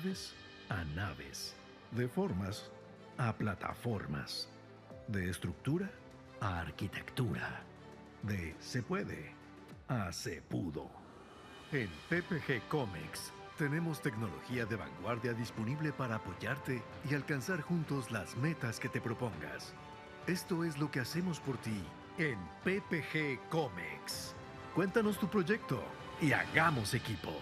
aeronaves a naves, de formas a plataformas, de estructura a arquitectura, de se puede a se pudo. En PPG Comics tenemos tecnología de vanguardia disponible para apoyarte y alcanzar juntos las metas que te propongas. Esto es lo que hacemos por ti en PPG Comics. Cuéntanos tu proyecto y hagamos equipo.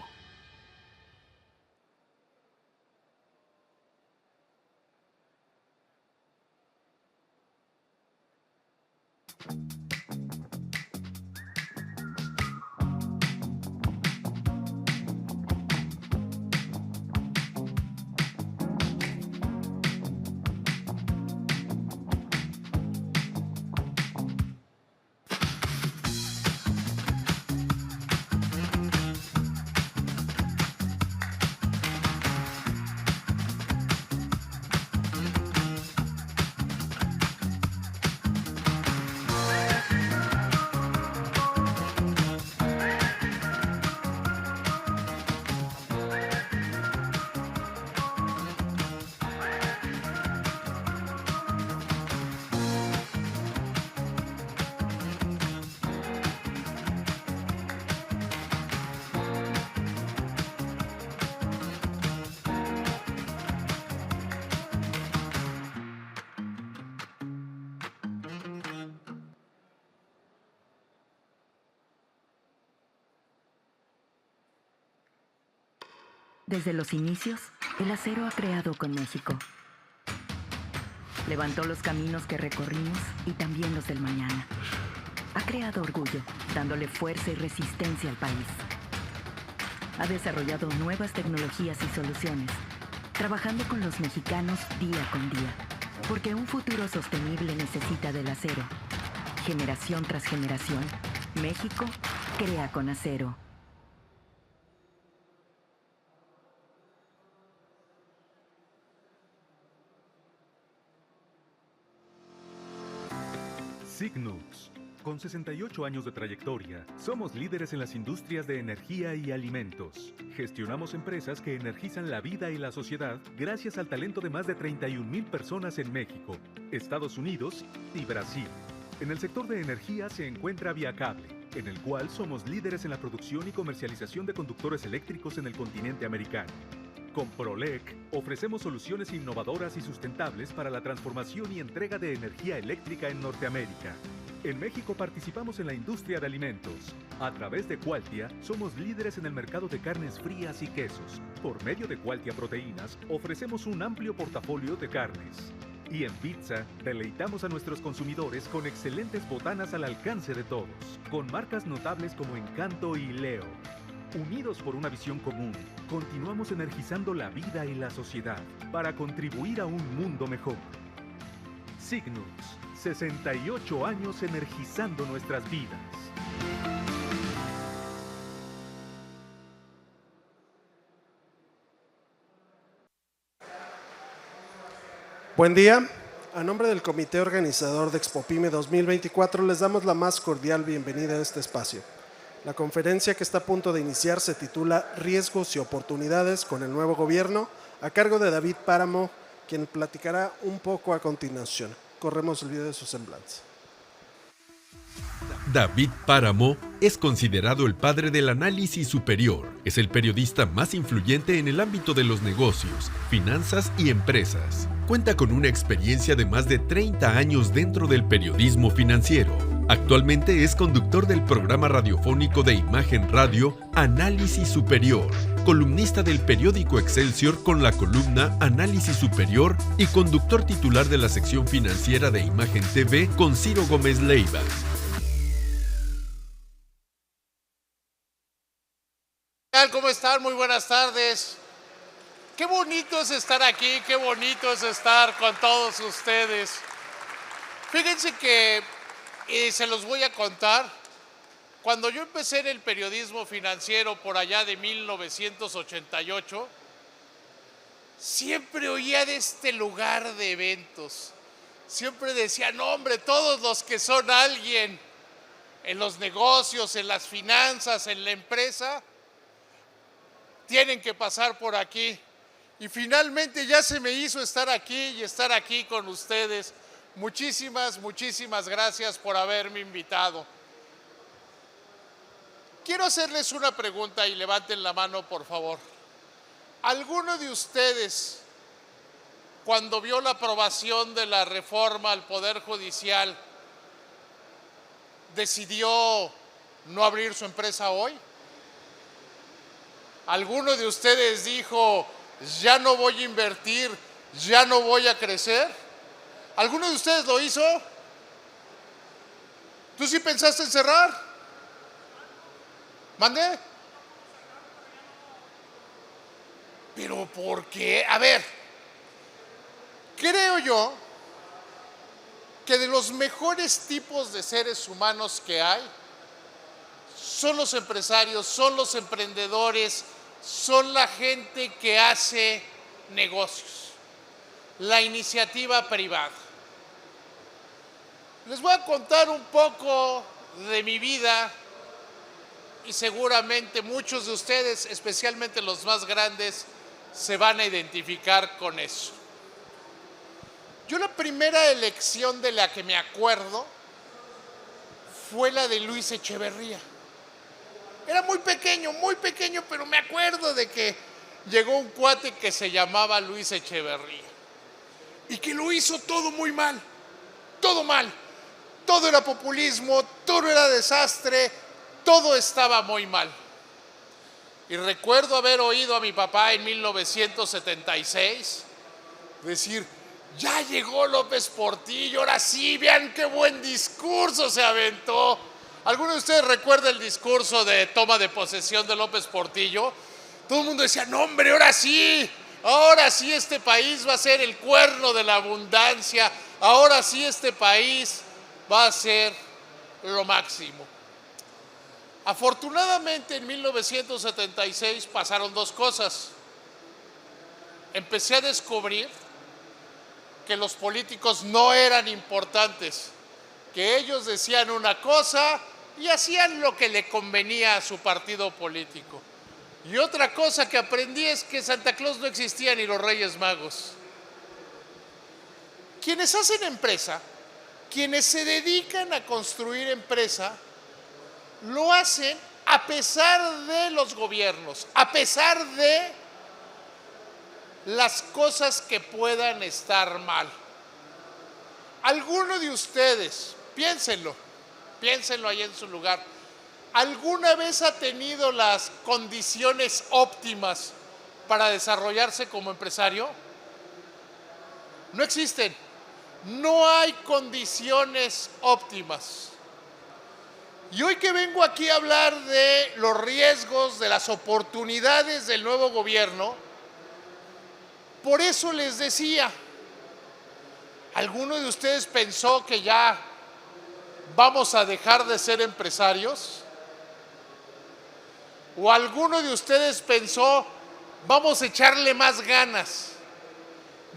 Desde los inicios, el acero ha creado con México. Levantó los caminos que recorrimos y también los del mañana. Ha creado orgullo, dándole fuerza y resistencia al país. Ha desarrollado nuevas tecnologías y soluciones, trabajando con los mexicanos día con día. Porque un futuro sostenible necesita del acero. Generación tras generación, México crea con acero. Signux. Con 68 años de trayectoria, somos líderes en las industrias de energía y alimentos. Gestionamos empresas que energizan la vida y la sociedad gracias al talento de más de 31,000 personas en México, Estados Unidos y Brasil. En el sector de energía se encuentra Viacable, en el cual somos líderes en la producción y comercialización de conductores eléctricos en el continente americano. Con Prolec ofrecemos soluciones innovadoras y sustentables para la transformación y entrega de energía eléctrica en Norteamérica. En México participamos en la industria de alimentos. A través de Qualtia somos líderes en el mercado de carnes frías y quesos. Por medio de Qualtia Proteínas ofrecemos un amplio portafolio de carnes. Y en pizza deleitamos a nuestros consumidores con excelentes botanas al alcance de todos, con marcas notables como Encanto y Leo. Unidos por una visión común, continuamos energizando la vida y la sociedad para contribuir a un mundo mejor. Signux, 68 años energizando nuestras vidas. Buen día. A nombre del comité organizador de Expopime 2024 les damos la más cordial bienvenida a este espacio. La conferencia que está a punto de iniciar se titula Riesgos y oportunidades con el nuevo gobierno, a cargo de David Páramo, quien platicará un poco a continuación. Corremos el video de su semblanza. David Páramo es considerado el padre del análisis superior. Es el periodista más influyente en el ámbito de los negocios, finanzas y empresas. Cuenta con una experiencia de más de 30 años dentro del periodismo financiero. Actualmente es conductor del programa radiofónico de Imagen Radio Análisis Superior, columnista del periódico Excelsior con la columna Análisis Superior y conductor titular de la sección financiera de Imagen TV con Ciro Gómez Leiva. ¿Cómo están? Muy buenas tardes. Qué bonito es estar aquí, qué bonito es estar con todos ustedes. Fíjense que se los voy a contar. Cuando yo empecé en el periodismo financiero por allá de 1988, siempre oía de este lugar de eventos. Siempre decía, no hombre, todos los que son alguien en los negocios, en las finanzas, en la empresa, tienen que pasar por aquí. y finalmente ya se me hizo estar aquí y estar aquí con ustedes. Muchísimas gracias por haberme invitado. Quiero hacerles una pregunta y levanten la mano, por favor. ¿Alguno de ustedes, cuando vio la aprobación de la reforma al Poder Judicial, decidió no abrir su empresa hoy? ¿Alguno de ustedes dijo, ya no voy a invertir, ya no voy a crecer? ¿Alguno de ustedes lo hizo? ¿Tú sí pensaste en cerrar? ¿Mandé? ¿Pero por qué? A ver, creo yo que de los mejores tipos de seres humanos que hay son los empresarios, son los emprendedores, son la gente que hace negocios, la iniciativa privada. Les voy a contar un poco de mi vida y seguramente muchos de ustedes, especialmente los más grandes, se van a identificar con eso. Yo la primera elección de la que me acuerdo fue la de Luis Echeverría. Era muy pequeño, pero me acuerdo de que llegó un cuate que se llamaba Luis Echeverría y que lo hizo todo muy mal, todo mal. Todo era populismo, todo era desastre, todo estaba muy mal. Y recuerdo haber oído a mi papá en 1976 decir, ya llegó López Portillo, ahora sí, vean qué buen discurso se aventó. ¿Alguno de ustedes recuerda el discurso de toma de posesión de López Portillo? Todo el mundo decía, no hombre, ahora sí este país va a ser el cuerno de la abundancia, ahora sí este país va a ser lo máximo. Afortunadamente en 1976 pasaron dos cosas. Empecé a descubrir que los políticos no eran importantes, que ellos decían una cosa y hacían lo que le convenía a su partido político. Y otra cosa que aprendí es que Santa Claus no existía ni los Reyes Magos. Quienes hacen empresa, quienes se dedican a construir empresa, lo hacen a pesar de los gobiernos, a pesar de las cosas que puedan estar mal. ¿Alguno de ustedes, piénsenlo ahí en su lugar, alguna vez ha tenido las condiciones óptimas para desarrollarse como empresario? No existen. No hay condiciones óptimas. Y hoy que vengo aquí a hablar de los riesgos, de las oportunidades del nuevo gobierno, por eso les decía, ¿alguno de ustedes pensó que ya vamos a dejar de ser empresarios? ¿O alguno de ustedes pensó, vamos a echarle más ganas,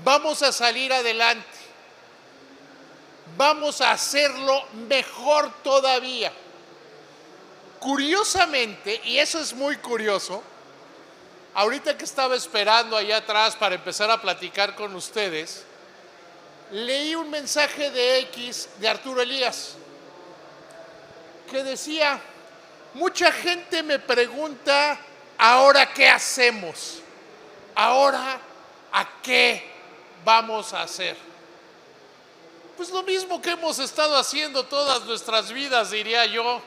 vamos a salir adelante, vamos a hacerlo mejor todavía? Curiosamente, y eso es muy curioso, ahorita que estaba esperando allá atrás para empezar a platicar con ustedes, leí un mensaje de X de Arturo Elías que decía, mucha gente me pregunta, ¿ahora qué hacemos? ¿Ahora a qué vamos a hacer? Pues lo mismo que hemos estado haciendo todas nuestras vidas, diría yo.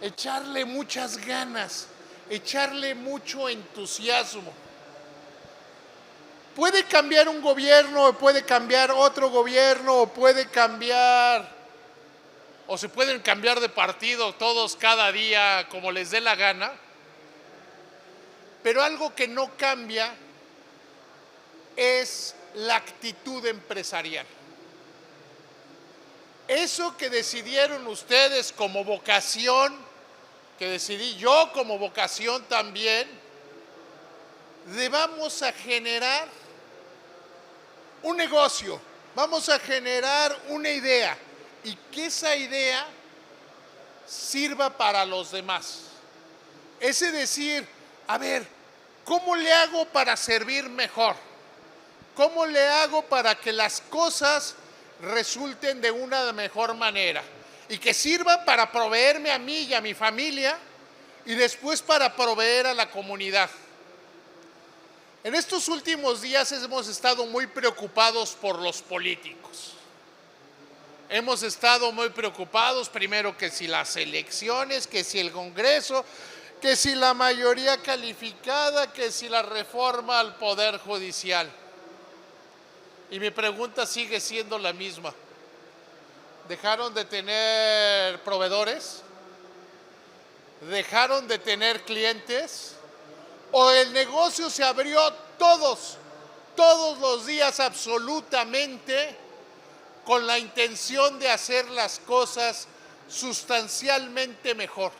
Echarle muchas ganas, echarle mucho entusiasmo. Puede cambiar un gobierno, puede cambiar otro gobierno, puede cambiar, o se pueden cambiar de partido todos cada día como les dé la gana, pero algo que no cambia es la actitud empresarial. Eso que decidieron ustedes como vocación, que decidí yo como vocación también, vamos a generar un negocio, vamos a generar una idea y que esa idea sirva para los demás. Ese decir, a ver, ¿cómo le hago para servir mejor? ¿Cómo le hago para que las cosas resulten de una mejor manera? Y que sirvan para proveerme a mí y a mi familia y después para proveer a la comunidad. En estos últimos días hemos estado muy preocupados por los políticos. Hemos estado muy preocupados, primero que si las elecciones, que si el Congreso, que si la mayoría calificada, que si la reforma al Poder Judicial. Y mi pregunta sigue siendo la misma. ¿Dejaron de tener proveedores? ¿Dejaron de tener clientes? ¿O el negocio se abrió todos los días absolutamente con la intención de hacer las cosas sustancialmente mejor?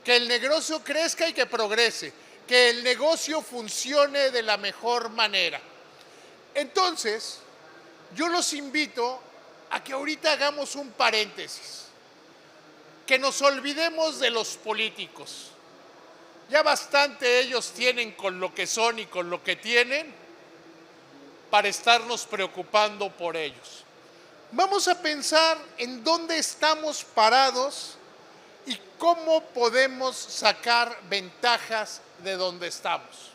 Que el negocio crezca y que progrese, que el negocio funcione de la mejor manera. Entonces, yo los invito a que ahorita hagamos un paréntesis, que nos olvidemos de los políticos. Ya bastante ellos tienen con lo que son y con lo que tienen para estarnos preocupando por ellos. Vamos a pensar en dónde estamos parados y cómo podemos sacar ventajas de donde estamos.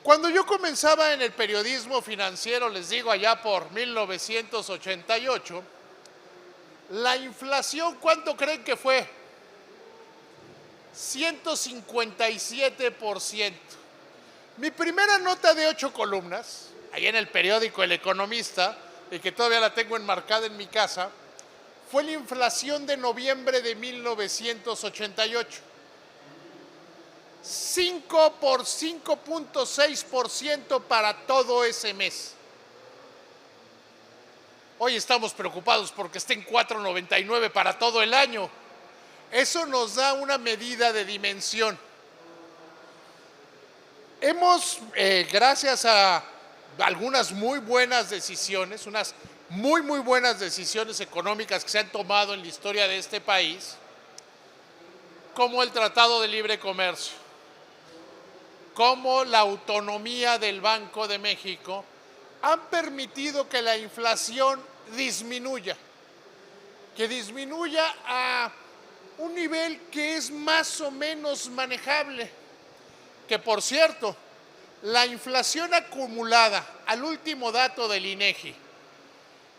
Cuando yo comenzaba en el periodismo financiero, les digo allá por 1988, la inflación, ¿cuánto creen que fue? 157%. Mi primera nota de 8 columnas, ahí en el periódico El Economista, y que todavía la tengo enmarcada en mi casa, fue la inflación de noviembre de 1988. 5.6% para todo ese mes. Hoy estamos preocupados porque está en 4.99 para todo el año. Eso nos da una medida de dimensión. Hemos, gracias a algunas muy buenas decisiones, unas muy buenas decisiones económicas que se han tomado en la historia de este país, como el Tratado de Libre Comercio, como la autonomía del Banco de México, han permitido que la inflación disminuya, a un nivel que es más o menos manejable. Que por cierto, la inflación acumulada al último dato del INEGI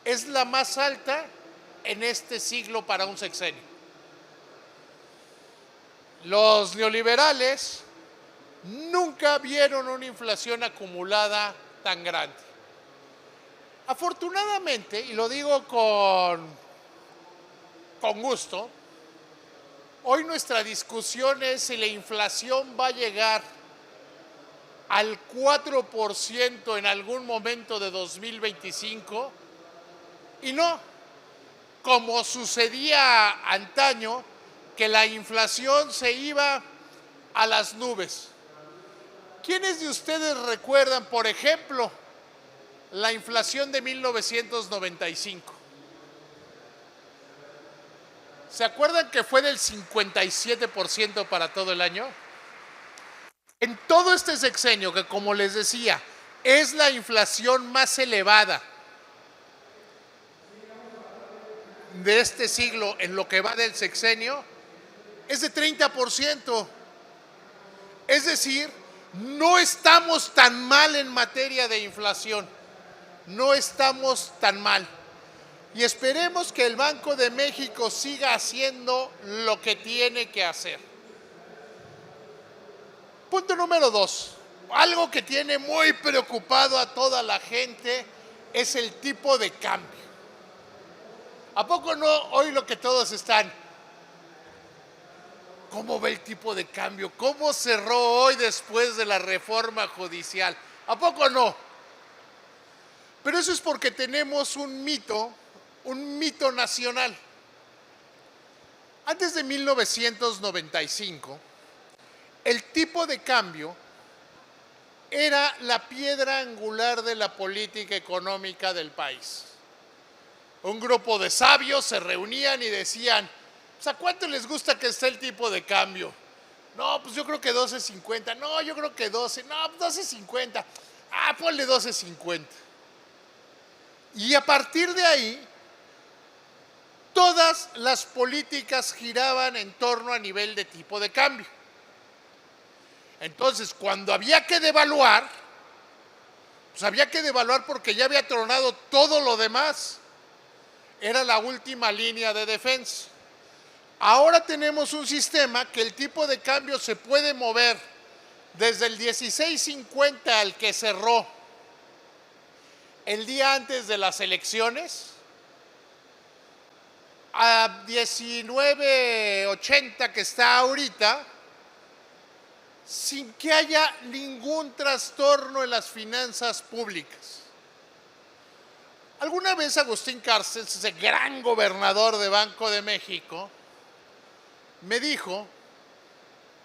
es la más alta en este siglo para un sexenio. Los neoliberales nunca vieron una inflación acumulada tan grande. Afortunadamente, y lo digo con gusto, hoy nuestra discusión es si la inflación va a llegar al 4% en algún momento de 2025 y no, como sucedía antaño, que la inflación se iba a las nubes. ¿Quiénes de ustedes recuerdan, por ejemplo, la inflación de 1995? ¿Se acuerdan que fue del 57% para todo el año? En todo este sexenio, que como les decía, es la inflación más elevada de este siglo en lo que va del sexenio, es de 30%. Es decir, no estamos tan mal en materia de inflación. No estamos tan mal. Y esperemos que el Banco de México siga haciendo lo que tiene que hacer. Punto número 2. Algo que tiene muy preocupado a toda la gente es el tipo de cambio. ¿A poco no hoy lo que todos están? ¿Cómo ve el tipo de cambio? ¿Cómo cerró hoy después de la reforma judicial? ¿A poco no? Pero eso es porque tenemos un mito nacional. Antes de 1995, el tipo de cambio era la piedra angular de la política económica del país. Un grupo de sabios se reunían y decían, ¿a cuánto les gusta que esté el tipo de cambio? No, pues yo creo que 12.50. No, yo creo que 12. No, 12.50. Ah, ponle 12.50. Y a partir de ahí, todas las políticas giraban en torno a nivel de tipo de cambio. Entonces, cuando había que devaluar, pues había que devaluar porque ya había tronado todo lo demás. Era la última línea de defensa. Ahora tenemos un sistema que el tipo de cambio se puede mover desde el 16.50 al que cerró el día antes de las elecciones a 19.80 que está ahorita, sin que haya ningún trastorno en las finanzas públicas. Alguna vez Agustín Carstens, ese gran gobernador de Banco de México, me dijo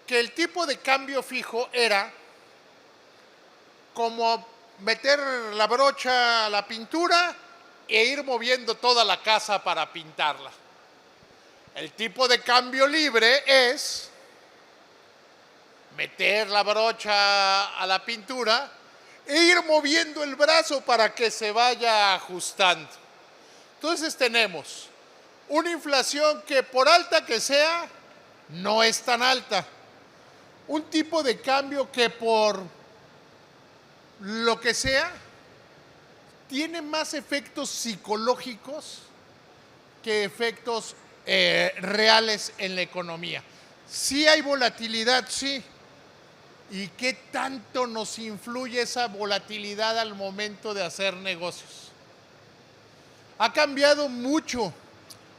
que el tipo de cambio fijo era como meter la brocha a la pintura e ir moviendo toda la casa para pintarla. El tipo de cambio libre es meter la brocha a la pintura e ir moviendo el brazo para que se vaya ajustando. Entonces tenemos una inflación que, por alta que sea, no es tan alta. Un tipo de cambio que, por lo que sea, tiene más efectos psicológicos que efectos reales en la economía. Sí hay volatilidad, sí. ¿Y qué tanto nos influye esa volatilidad al momento de hacer negocios? Ha cambiado mucho,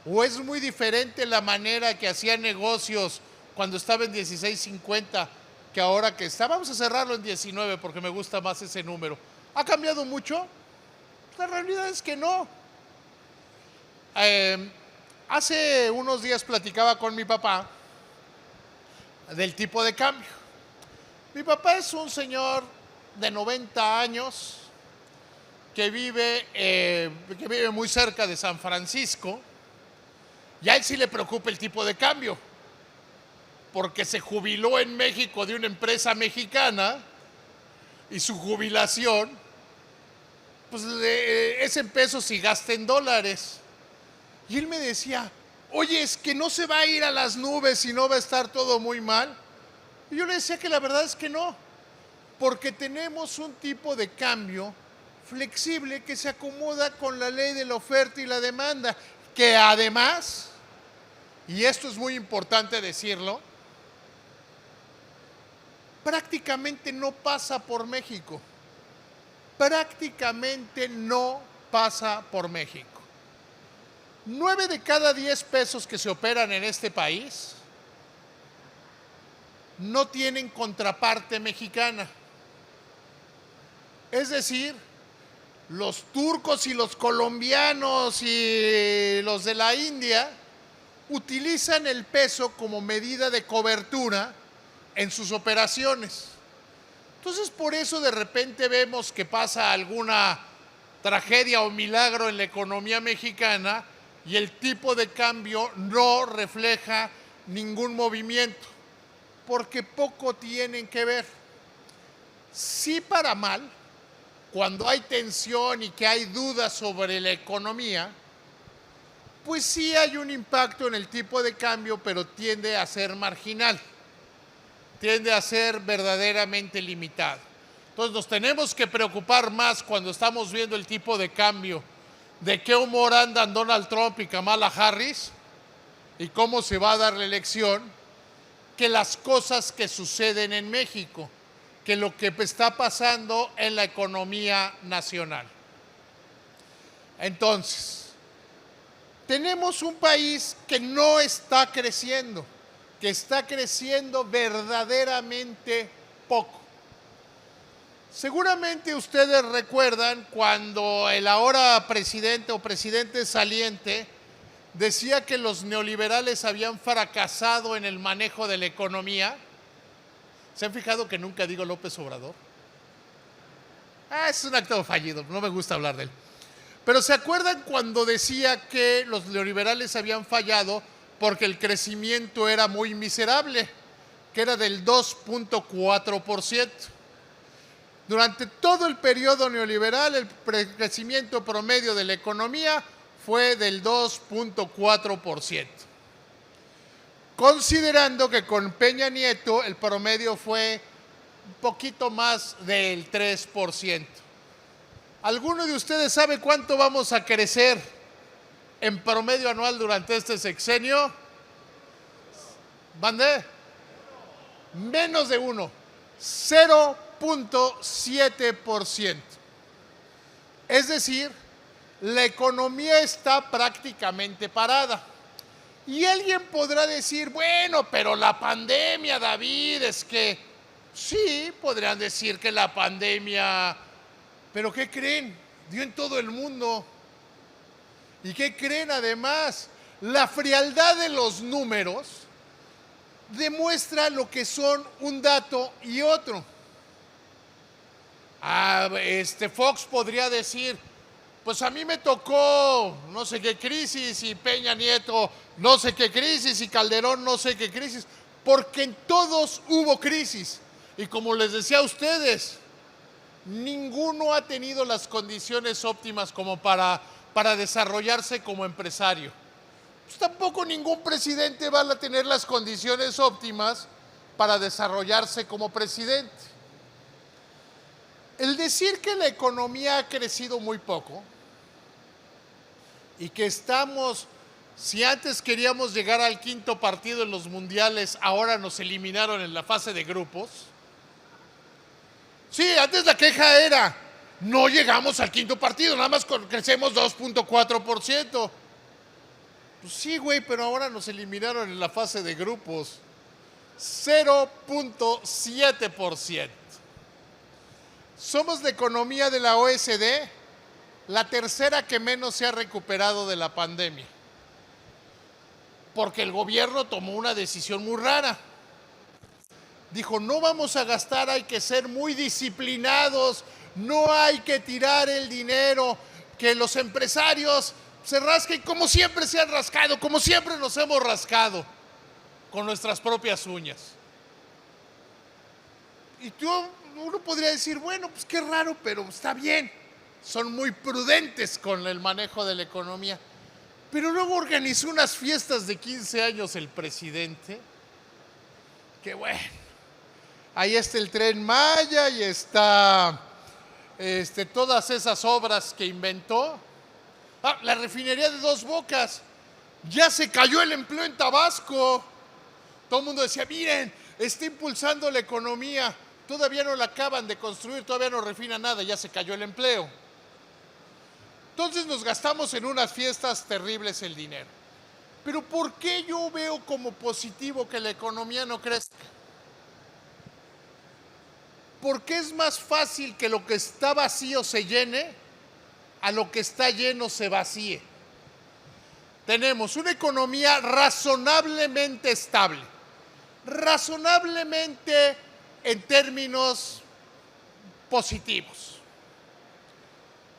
o es muy diferente la manera que hacía negocios cuando estaba en 16.50 que ahora que está. Vamos a cerrarlo en 19 porque me gusta más ese número. ¿Ha cambiado mucho? La realidad es que no. Hace unos días platicaba con mi papá del tipo de cambio. Mi papá es un señor de 90 años que vive muy cerca de San Francisco, y a él sí le preocupa el tipo de cambio, porque se jubiló en México de una empresa mexicana y su jubilación pues es en pesos y gasta en dólares. Y él me decía, oye, es que no se va a ir a las nubes y no va a estar todo muy mal. Y yo le decía que la verdad es que no, porque tenemos un tipo de cambio flexible que se acomoda con la ley de la oferta y la demanda, que además, y esto es muy importante decirlo, prácticamente no pasa por México. Prácticamente no pasa por México. 9 de cada 10 pesos que se operan en este país no tienen contraparte mexicana. Es decir, los turcos y los colombianos y los de la India utilizan el peso como medida de cobertura en sus operaciones. Entonces, por eso de repente vemos que pasa alguna tragedia o milagro en la economía mexicana y el tipo de cambio no refleja ningún movimiento, porque poco tienen que ver. Sí, para mal, cuando hay tensión y que hay dudas sobre la economía, pues sí hay un impacto en el tipo de cambio, pero tiende a ser marginal, tiende a ser verdaderamente limitado. Entonces nos tenemos que preocupar más cuando estamos viendo el tipo de cambio, de qué humor andan Donald Trump y Kamala Harris y cómo se va a dar la elección, que las cosas que suceden en México, que lo que está pasando en la economía nacional. Entonces, tenemos un país que no está creciendo, que está creciendo verdaderamente poco. Seguramente ustedes recuerdan cuando el ahora presidente o presidente saliente decía que los neoliberales habían fracasado en el manejo de la economía. ¿Se han fijado que nunca digo López Obrador? Es un acto fallido, no me gusta hablar de él. Pero ¿se acuerdan cuando decía que los neoliberales habían fallado porque el crecimiento era muy miserable? que era del 2.4%. Durante todo el periodo neoliberal, el crecimiento promedio de la economía fue del 2.4%. Considerando que con Peña Nieto el promedio fue un poquito más del 3%. ¿Alguno de ustedes sabe cuánto vamos a crecer en promedio anual durante este sexenio? ¿Mandé? Menos de 1, 0.7%. Es decir, la economía está prácticamente parada. Y alguien podrá decir, bueno, pero la pandemia, David, es que sí, podrían decir que la pandemia, pero ¿qué creen? Dio en todo el mundo. ¿Y qué creen además? La frialdad de los números demuestra lo que son un dato y otro. Fox podría decir, pues a mí me tocó no sé qué crisis y Peña Nieto no sé qué crisis y Calderón no sé qué crisis, porque en todos hubo crisis. Y como les decía a ustedes, ninguno ha tenido las condiciones óptimas como para desarrollarse como empresario. Pues tampoco ningún presidente va a tener las condiciones óptimas para desarrollarse como presidente. El decir que la economía ha crecido muy poco y que estamos, si antes queríamos llegar al 5º partido en los mundiales, ahora nos eliminaron en la fase de grupos. Sí, antes la queja era, no llegamos al 5º partido, nada más crecemos 2.4%. Pues sí, güey, pero ahora nos eliminaron en la fase de grupos. 0.7%. Somos la economía de la OECD, la tercera que menos se ha recuperado de la pandemia. Porque el gobierno tomó una decisión muy rara. Dijo, no vamos a gastar, hay que ser muy disciplinados, no hay que tirar el dinero, que los empresarios se rasquen como siempre se han rascado, como siempre nos hemos rascado, con nuestras propias uñas. Y uno podría decir, bueno, pues qué raro, pero está bien, son muy prudentes con el manejo de la economía. Pero luego organizó unas fiestas de 15 años el presidente, que bueno, ahí está el Tren Maya y está todas esas obras que inventó. La refinería de Dos Bocas, ya se cayó el empleo en Tabasco. Todo el mundo decía, miren, está impulsando la economía, todavía no la acaban de construir, todavía no refina nada, ya se cayó el empleo. Entonces nos gastamos en unas fiestas terribles el dinero. Pero ¿por qué yo veo como positivo que la economía no crezca? Porque es más fácil que lo que está vacío se llene a lo que está lleno se vacíe. Tenemos una economía razonablemente estable, razonablemente en términos positivos.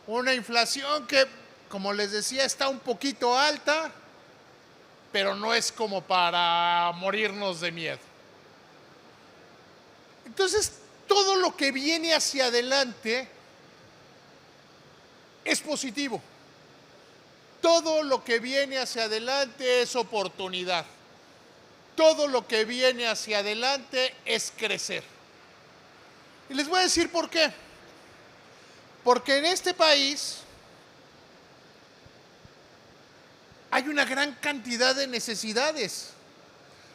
Una inflación que, como les decía, está un poquito alta, pero no es como para morirnos de miedo. Entonces, todo lo que viene hacia adelante es positivo. Todo lo que viene hacia adelante es oportunidad. Todo lo que viene hacia adelante es crecer. Y les voy a decir por qué. Porque en este país hay una gran cantidad de necesidades.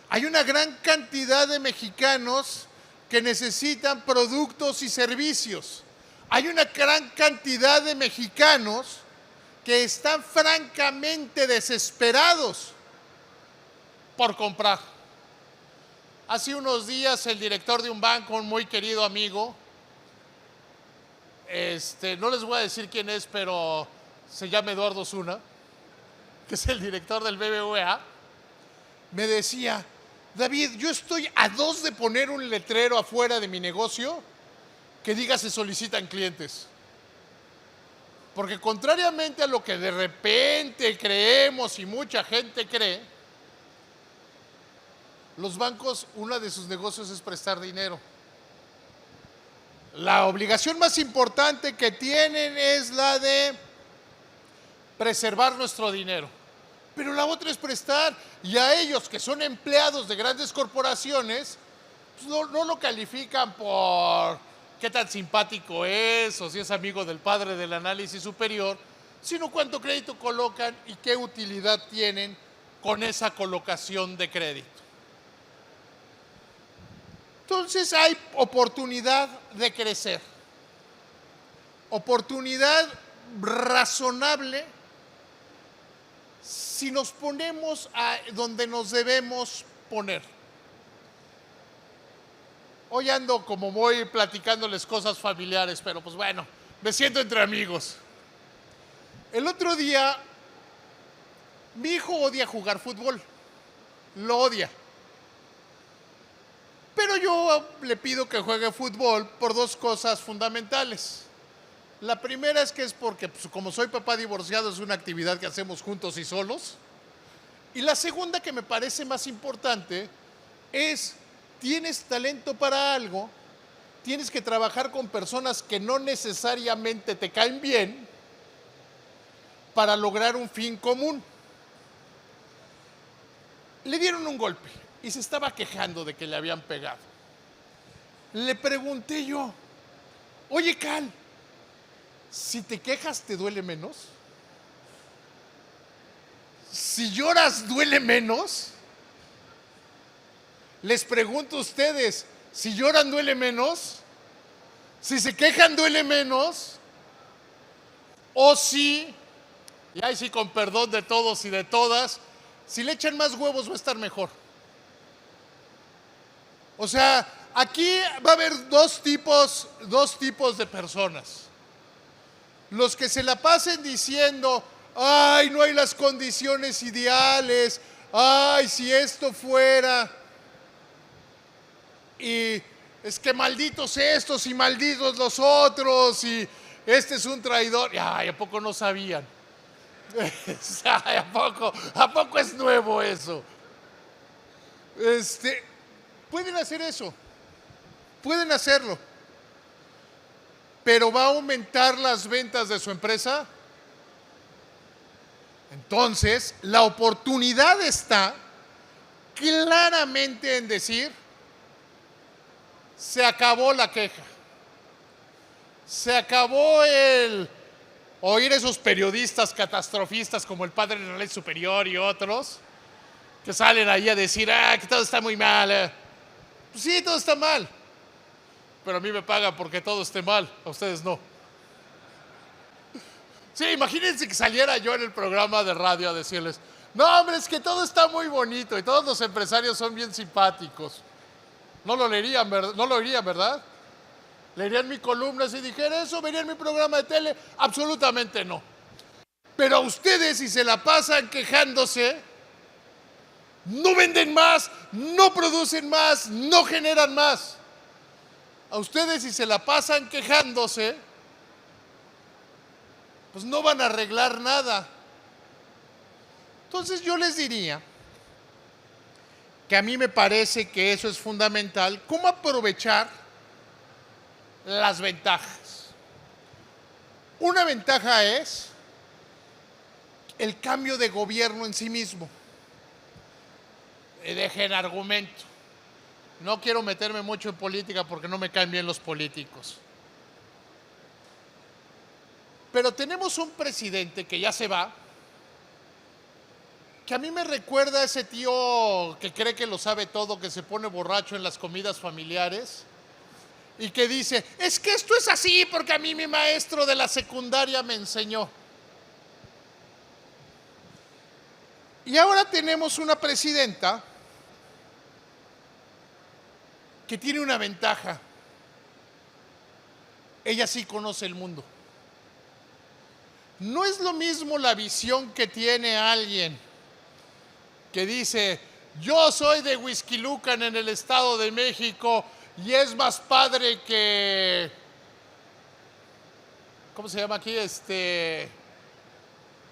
Hay una gran cantidad de mexicanos que necesitan productos y servicios. Hay una gran cantidad de mexicanos que están francamente desesperados por comprar. Hace unos días el director de un banco, un muy querido amigo, no les voy a decir quién es, pero se llama Eduardo Zuna, que es el director del BBVA, me decía, David, yo estoy a 2 de poner un letrero afuera de mi negocio que diga se solicitan clientes. Porque contrariamente a lo que de repente creemos y mucha gente cree, los bancos, uno de sus negocios es prestar dinero. La obligación más importante que tienen es la de preservar nuestro dinero. Pero la otra es prestar. Y a ellos, que son empleados de grandes corporaciones, pues no lo califican por qué tan simpático es o si es amigo del padre del análisis superior, sino cuánto crédito colocan y qué utilidad tienen con esa colocación de crédito. Entonces hay oportunidad de crecer, oportunidad razonable si nos ponemos a donde nos debemos poner. Hoy ando como voy platicándoles cosas familiares, pero pues bueno, me siento entre amigos. El otro día, mi hijo odia jugar fútbol, lo odia. Pero yo le pido que juegue fútbol por dos cosas fundamentales. La primera es que es porque, pues, como soy papá divorciado, es una actividad que hacemos juntos y solos. Y la segunda, que me parece más importante, es: tienes talento para algo, tienes que trabajar con personas que no necesariamente te caen bien para lograr un fin común. Le dieron un golpe y se estaba quejando de que le habían pegado. Le pregunté yo: oye, Cal, si te quejas, ¿te duele menos? Si lloras, ¿duele menos? Les pregunto a ustedes, si lloran, ¿duele menos? Si se quejan, ¿duele menos? O si, y ahí sí, con perdón de todos y de todas, si le echan más huevos va a estar mejor. O sea, aquí va a haber dos tipos de personas. Los que se la pasen diciendo: ay, no hay las condiciones ideales, ay, si esto fuera, y es que malditos estos y malditos los otros, y este es un traidor. Ay, ¿a poco no sabían? ¿A poco es nuevo eso? Pueden hacer eso, pueden hacerlo, pero ¿va a aumentar las ventas de su empresa? Entonces, la oportunidad está claramente en decir: se acabó la queja, se acabó el oír esos periodistas catastrofistas como el padre del análisis superior y otros que salen ahí a decir: que todo está muy mal. Pues sí, todo está mal, pero a mí me pagan porque todo esté mal, a ustedes no. Sí, imagínense que saliera yo en el programa de radio a decirles: no, hombre, es que todo está muy bonito y todos los empresarios son bien simpáticos. No lo leerían, ¿verdad? ¿Leerían mi columna si dijera eso? ¿Verían mi programa de tele? Absolutamente no. Pero a ustedes, si se la pasan quejándose, no venden más, no producen más, no generan más. A ustedes, si se la pasan quejándose, pues no van a arreglar nada. Entonces yo les diría que a mí me parece que eso es fundamental. ¿Cómo aprovechar las ventajas? Una ventaja es el cambio de gobierno en sí mismo. Dejen argumento. No quiero meterme mucho en política porque no me caen bien los políticos. Pero tenemos un presidente que ya se va, que a mí me recuerda a ese tío que cree que lo sabe todo, que se pone borracho en las comidas familiares y que dice: es que esto es así porque a mí mi maestro de la secundaria me enseñó. Y ahora tenemos una presidenta que tiene una ventaja. Ella sí conoce el mundo. No es lo mismo la visión que tiene alguien que dice: yo soy de Huixquilucan en el Estado de México y es más padre que, ¿cómo se llama aquí?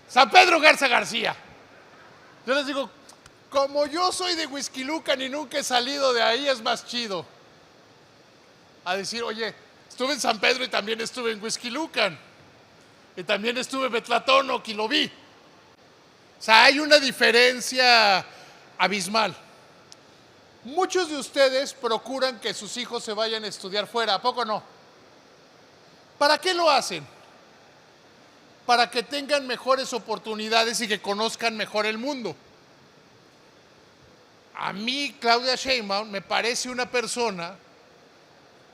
San Pedro Garza García. Yo les digo: como yo soy de Huixquilucan y nunca he salido de ahí, es más chido. A decir, oye, estuve en San Pedro y también estuve en Huixquilucan. Y también estuve en Betlatónoc y lo vi. O sea, hay una diferencia abismal. Muchos de ustedes procuran que sus hijos se vayan a estudiar fuera, ¿a poco no? ¿Para qué lo hacen? Para que tengan mejores oportunidades y que conozcan mejor el mundo. A mí, Claudia Sheinbaum, me parece una persona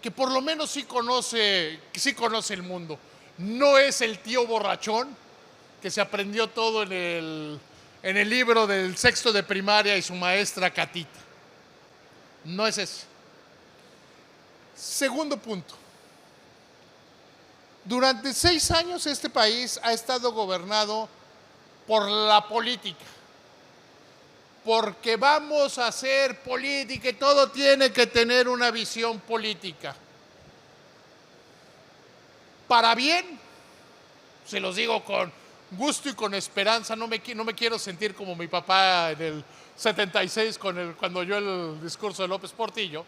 que por lo menos sí conoce el mundo. No es el tío borrachón que se aprendió todo en el libro del sexto de primaria y su maestra Catita. No es eso. Segundo punto. Durante 6 años este país ha estado gobernado por la política. Porque vamos a hacer política y todo tiene que tener una visión política. Para bien, se los digo con gusto y con esperanza, no me quiero sentir como mi papá en el 76 cuando oyó el discurso de López Portillo.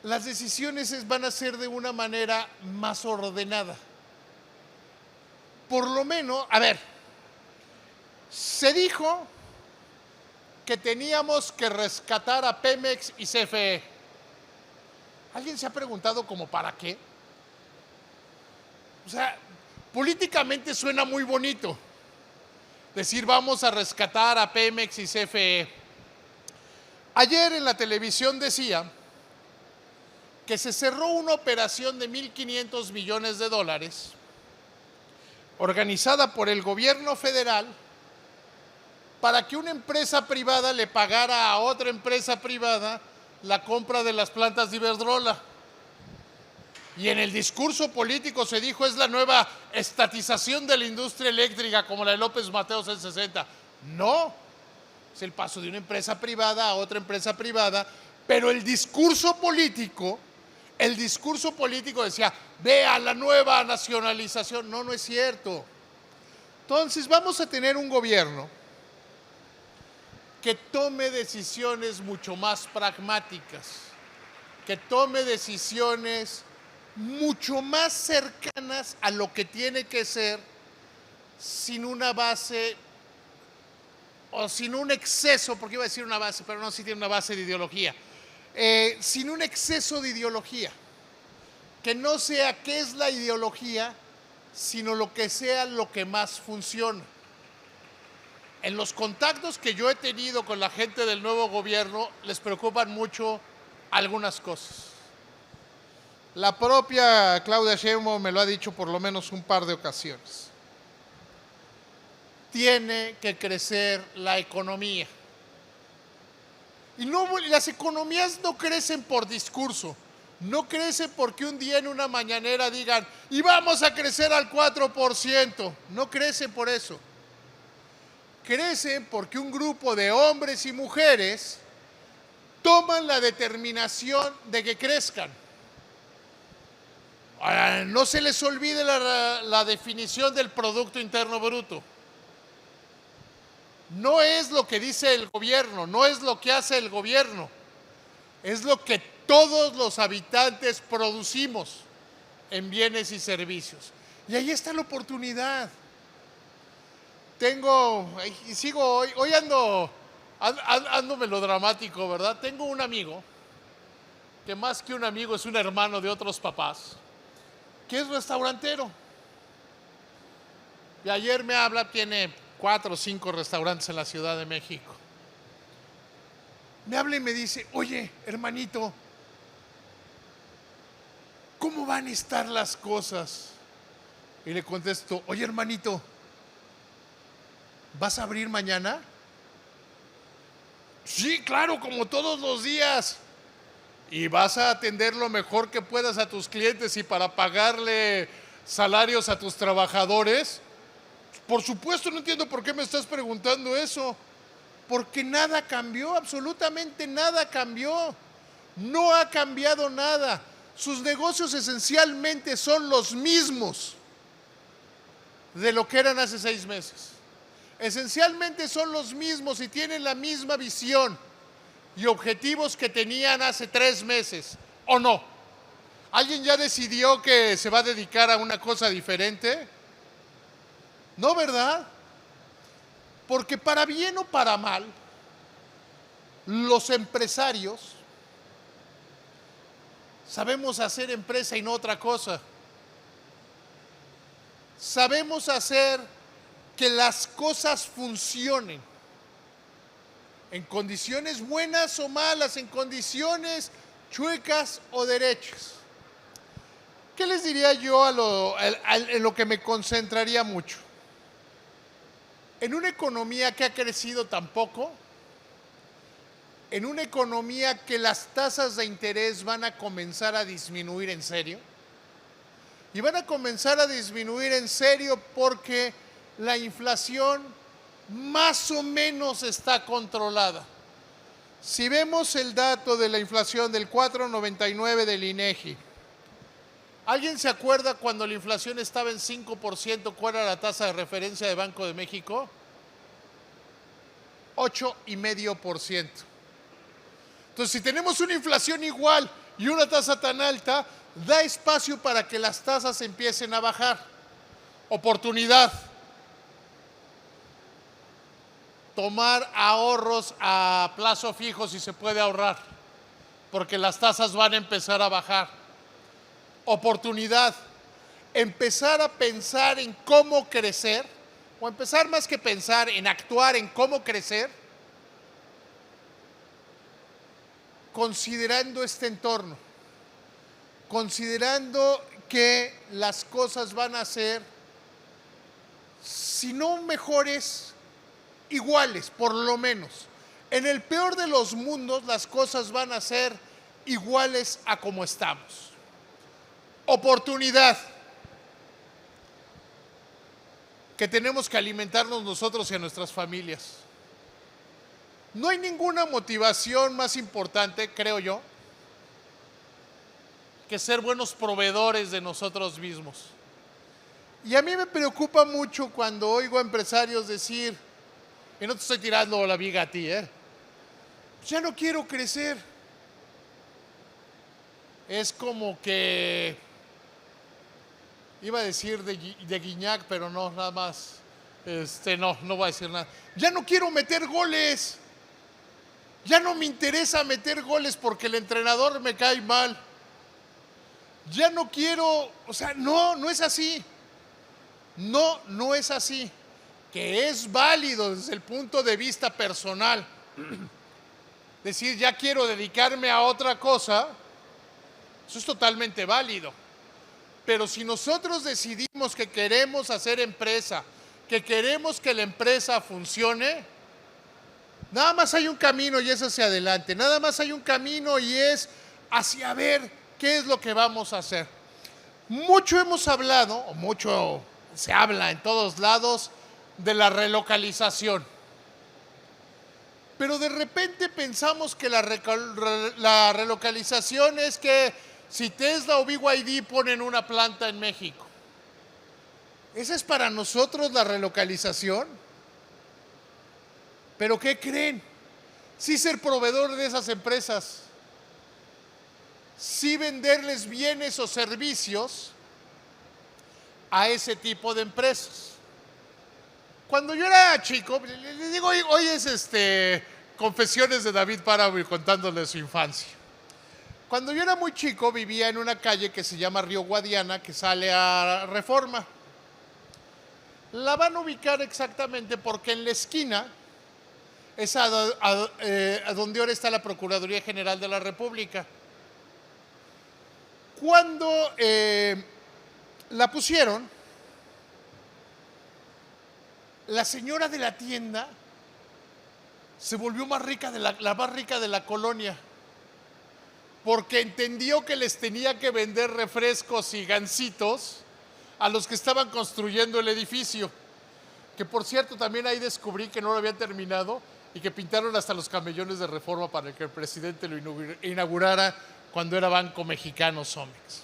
Las decisiones van a ser de una manera más ordenada. Por lo menos, a ver, se dijo que teníamos que rescatar a Pemex y CFE. ¿Alguien se ha preguntado como para qué? O sea, políticamente suena muy bonito decir vamos a rescatar a Pemex y CFE. Ayer en la televisión decía que se cerró una operación de 1.500 millones de dólares organizada por el gobierno federal para que una empresa privada le pagara a otra empresa privada la compra de las plantas de Iberdrola. Y en el discurso político se dijo es la nueva estatización de la industria eléctrica como la de López Mateos en 60. No, es el paso de una empresa privada a otra empresa privada, pero el discurso político decía, vea la nueva nacionalización. No, no es cierto. Entonces vamos a tener un gobierno que tome decisiones mucho más pragmáticas, que tome decisiones mucho más cercanas a lo que tiene que ser, sin una base o sin un exceso, porque iba a decir una base, pero no, sí tiene una base de ideología, sin un exceso de ideología, que no sea qué es la ideología, sino lo que sea lo que más funciona. En los contactos que yo he tenido con la gente del nuevo gobierno, les preocupan mucho algunas cosas. La propia Claudia Sheinbaum me lo ha dicho por lo menos un par de ocasiones. Tiene que crecer la economía. Y las economías no crecen por discurso, no crecen porque un día en una mañanera digan, y vamos a crecer al 4%. No crecen por eso. Crecen porque un grupo de hombres y mujeres toman la determinación de que crezcan. Ahora, no se les olvide la definición del Producto Interno Bruto. No es lo que dice el gobierno, no es lo que hace el gobierno, es lo que todos los habitantes producimos en bienes y servicios. Y ahí está la oportunidad. Hoy ando melodramático, ¿verdad? Tengo un amigo, que más que un amigo es un hermano de otros papás, que es restaurantero. Y ayer me habla, tiene 4 o 5 restaurantes en la Ciudad de México. Me habla y me dice, oye, hermanito, ¿cómo van a estar las cosas? Y le contesto, oye, hermanito, ¿vas a abrir mañana? Sí, claro, como todos los días. ¿Y vas a atender lo mejor que puedas a tus clientes y para pagarle salarios a tus trabajadores? Por supuesto, no entiendo por qué me estás preguntando eso. Porque nada cambió, absolutamente nada cambió. No ha cambiado nada. Sus negocios esencialmente son los mismos de lo que eran hace 6 meses. esencialmente son los mismos y tienen la misma visión y objetivos que tenían hace 3 meses, ¿o no? ¿Alguien ya decidió que se va a dedicar a una cosa diferente? No, ¿verdad? Porque para bien o para mal, los empresarios sabemos hacer empresa y no otra cosa. Sabemos hacer que las cosas funcionen en condiciones buenas o malas, en condiciones chuecas o derechas. ¿Qué les diría yo en lo que me concentraría mucho? En una economía que ha crecido tan poco, en una economía que las tasas de interés van a comenzar a disminuir en serio, y van a comenzar a disminuir en serio porque la inflación más o menos está controlada. Si vemos el dato de la inflación del 4.99 del INEGI, ¿alguien se acuerda cuando la inflación estaba en 5%, cuál era la tasa de referencia de Banco de México? 8,5%. Entonces, si tenemos una inflación igual y una tasa tan alta, da espacio para que las tasas empiecen a bajar. Oportunidad. Tomar ahorros a plazo fijo si se puede ahorrar, porque las tasas van a empezar a bajar. Oportunidad. Empezar a pensar en cómo crecer, o empezar más que pensar en actuar en cómo crecer, considerando este entorno, considerando que las cosas van a ser, si no mejores, iguales, por lo menos. En el peor de los mundos, las cosas van a ser iguales a como estamos. Oportunidad. Que tenemos que alimentarnos nosotros y a nuestras familias. No hay ninguna motivación más importante, creo yo, que ser buenos proveedores de nosotros mismos. Y a mí me preocupa mucho cuando oigo a empresarios decir, y no te estoy tirando la viga a ti, ya no quiero crecer. Es como que, iba a decir de Guiñac, pero no, nada más, no voy a decir nada. Ya no quiero meter goles. Ya no me interesa meter goles porque el entrenador me cae mal. Ya no quiero, no es así. No es así. Que es válido desde el punto de vista personal. Decir, ya quiero dedicarme a otra cosa, eso es totalmente válido. Pero si nosotros decidimos que queremos hacer empresa, que queremos que la empresa funcione, nada más hay un camino y es hacia adelante. Nada más hay un camino y es hacia ver qué es lo que vamos a hacer. Mucho hemos hablado, o mucho se habla en todos lados, de la relocalización. Pero de repente pensamos que la relocalización es que si Tesla o BYD ponen una planta en México. ¿Esa es para nosotros la relocalización? ¿Pero qué creen? Sí ser proveedor de esas empresas, sí venderles bienes o servicios a ese tipo de empresas. Cuando yo era chico, les digo, hoy es confesiones de David Páramo y contándole su infancia. Cuando yo era muy chico vivía en una calle que se llama Río Guadiana, que sale a Reforma. La van a ubicar exactamente porque en la esquina es a donde ahora está la Procuraduría General de la República. Cuando la pusieron, la señora de la tienda se volvió la más rica de la colonia, porque entendió que les tenía que vender refrescos y gancitos a los que estaban construyendo el edificio, que por cierto también ahí descubrí que no lo habían terminado y que pintaron hasta los camellones de Reforma para que el presidente lo inaugurara cuando era Banco Mexicano Somex.